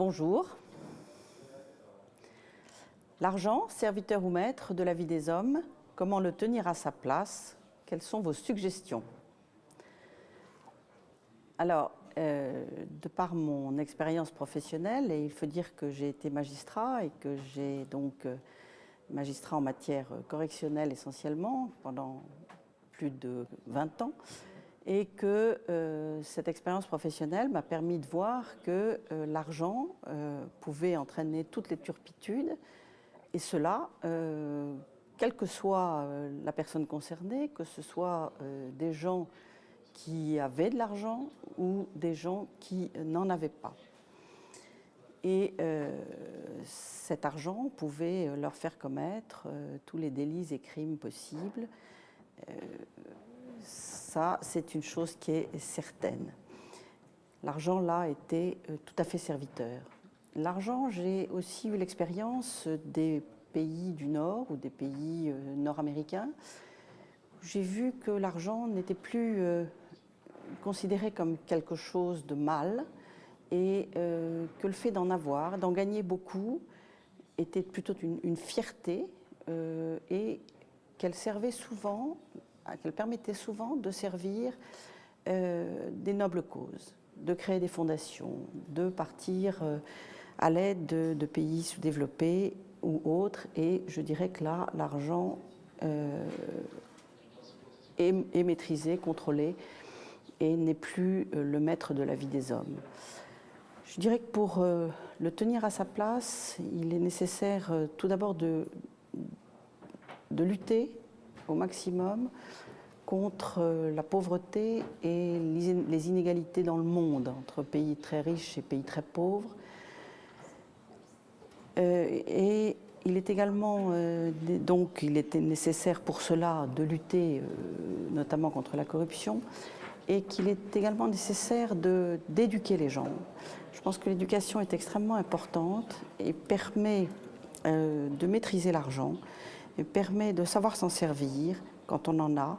Bonjour. L'argent, serviteur ou maître de la vie des hommes, comment le tenir à sa place? Quelles sont vos suggestions? Alors, de par mon expérience professionnelle, et il faut dire que j'ai été magistrat et que j'ai donc magistrat en matière correctionnelle essentiellement pendant plus de 20 ans, et que cette expérience professionnelle m'a permis de voir que l'argent pouvait entraîner toutes les turpitudes, et cela, quelle que soit la personne concernée, que ce soit des gens qui avaient de l'argent ou des gens qui n'en avaient pas. Et cet argent pouvait leur faire commettre tous les délits et crimes possibles. Ça, c'est une chose qui est certaine. L'argent, là, était tout à fait serviteur. L'argent, j'ai aussi eu l'expérience des pays du Nord ou des pays nord-américains. J'ai vu que l'argent n'était plus considéré comme quelque chose de mal et que le fait d'en avoir, d'en gagner beaucoup, était plutôt une fierté et qu'elle servait souvent, qu'elle permettait souvent de servir des nobles causes, de créer des fondations, de partir à l'aide de pays sous-développés ou autres. Et je dirais que là, l'argent est maîtrisé, contrôlé et n'est plus le maître de la vie des hommes. Je dirais que pour le tenir à sa place, il est nécessaire tout d'abord de lutter au maximum contre la pauvreté et les inégalités dans le monde, entre pays très riches et pays très pauvres. Et il est également, donc il était nécessaire pour cela de lutter notamment contre la corruption, et qu'il est également nécessaire d'éduquer les gens. Je pense que l'éducation est extrêmement importante et permet de maîtriser l'argent, et permet de savoir s'en servir quand on en a,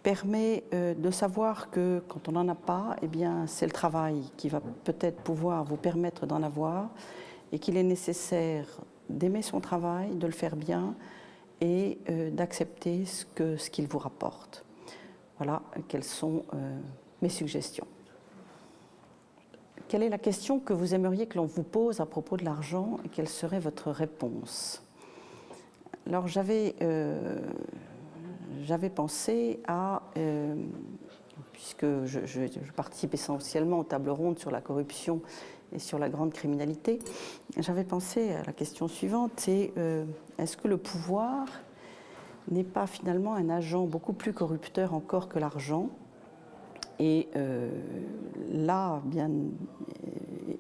permet de savoir que quand on n'en a pas, eh bien, c'est le travail qui va peut-être pouvoir vous permettre d'en avoir, et qu'il est nécessaire d'aimer son travail, de le faire bien et d'accepter ce qu'il vous rapporte. Voilà quelles sont mes suggestions. Quelle est la question que vous aimeriez que l'on vous pose à propos de l'argent et quelle serait votre réponse? Alors j'avais pensé à, puisque je participe essentiellement aux tables rondes sur la corruption et sur la grande criminalité, j'avais pensé à la question suivante, c'est est-ce que le pouvoir n'est pas finalement un agent beaucoup plus corrupteur encore que l'argent? Et là, bien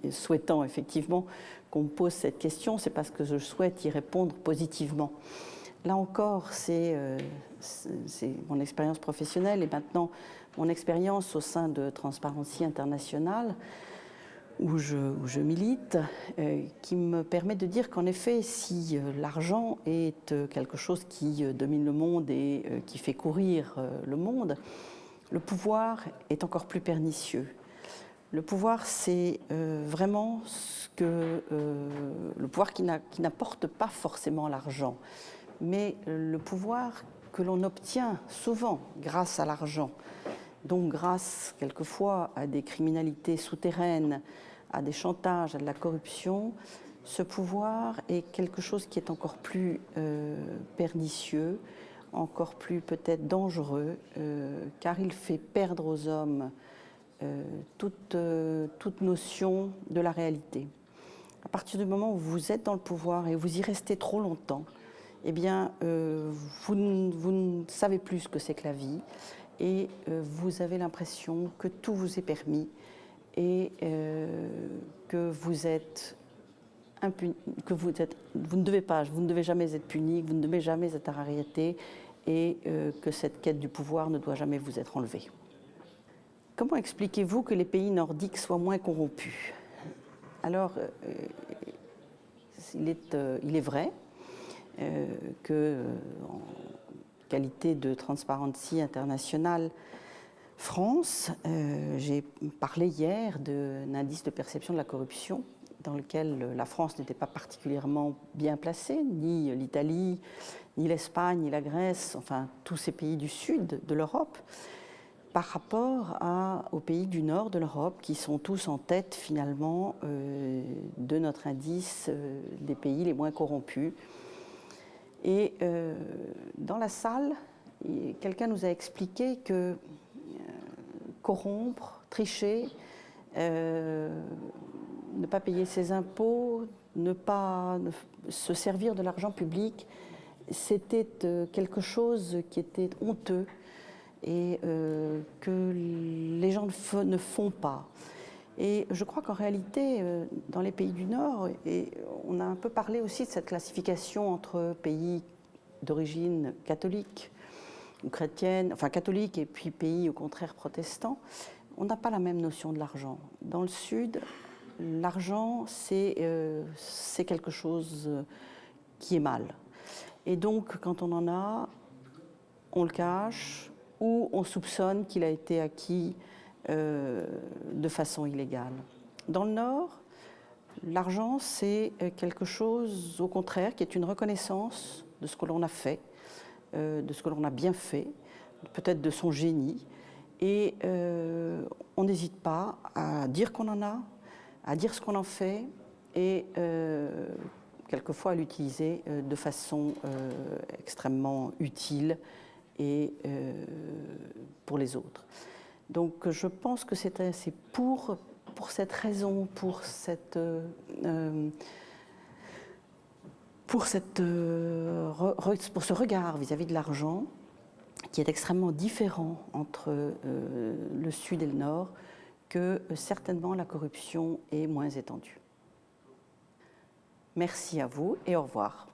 souhaitant effectivement qu'on me pose cette question, c'est parce que je souhaite y répondre positivement. Là encore, c'est mon expérience professionnelle et maintenant mon expérience au sein de Transparency International, où je milite, qui me permet de dire qu'en effet, si l'argent est quelque chose qui domine le monde et qui fait courir le monde, le pouvoir est encore plus pernicieux. Le pouvoir, c'est vraiment le pouvoir qui n'apporte pas forcément l'argent, mais le pouvoir que l'on obtient souvent grâce à l'argent. Donc grâce quelquefois à des criminalités souterraines, à des chantages, à de la corruption, ce pouvoir est quelque chose qui est encore plus pernicieux, encore plus peut-être dangereux, car il fait perdre aux hommes toute notion de la réalité. À partir du moment où vous êtes dans le pouvoir et vous y restez trop longtemps, eh bien, vous ne savez plus ce que c'est que la vie, et vous avez l'impression que tout vous est permis et que vous ne devez jamais être puni, que vous ne devez jamais être arrêté, et que cette quête du pouvoir ne doit jamais vous être enlevée. Comment expliquez-vous que les pays nordiques soient moins corrompus? Alors, il est vrai que, en qualité de Transparency International France, j'ai parlé hier d'un indice de perception de la corruption dans lequel la France n'était pas particulièrement bien placée, ni l'Italie, ni l'Espagne, ni la Grèce, enfin tous ces pays du sud de l'Europe, par rapport aux pays du nord de l'Europe, qui sont tous en tête finalement de notre indice des pays les moins corrompus. Et dans la salle, quelqu'un nous a expliqué que corrompre, tricher, ne pas payer ses impôts, ne pas se servir de l'argent public, c'était quelque chose qui était honteux et que les gens ne font pas. Et je crois qu'en réalité, dans les pays du Nord, et on a un peu parlé aussi de cette classification entre pays d'origine catholique ou chrétienne, enfin catholique et puis pays au contraire protestants, on n'a pas la même notion de l'argent. Dans le Sud, l'argent, c'est quelque chose qui est mal. Et donc, quand on en a, on le cache ou on soupçonne qu'il a été acquis de façon illégale. Dans le Nord, l'argent, c'est quelque chose, au contraire, qui est une reconnaissance de ce que l'on a fait, de ce que l'on a bien fait, peut-être de son génie. Et on n'hésite pas à dire qu'on en a, à dire ce qu'on en fait et quelquefois à l'utiliser de façon extrêmement utile et pour les autres. Donc je pense que c'est pour cette raison, pour ce regard vis-à-vis de l'argent, qui est extrêmement différent entre le Sud et le Nord, que certainement la corruption est moins étendue. Merci à vous et au revoir.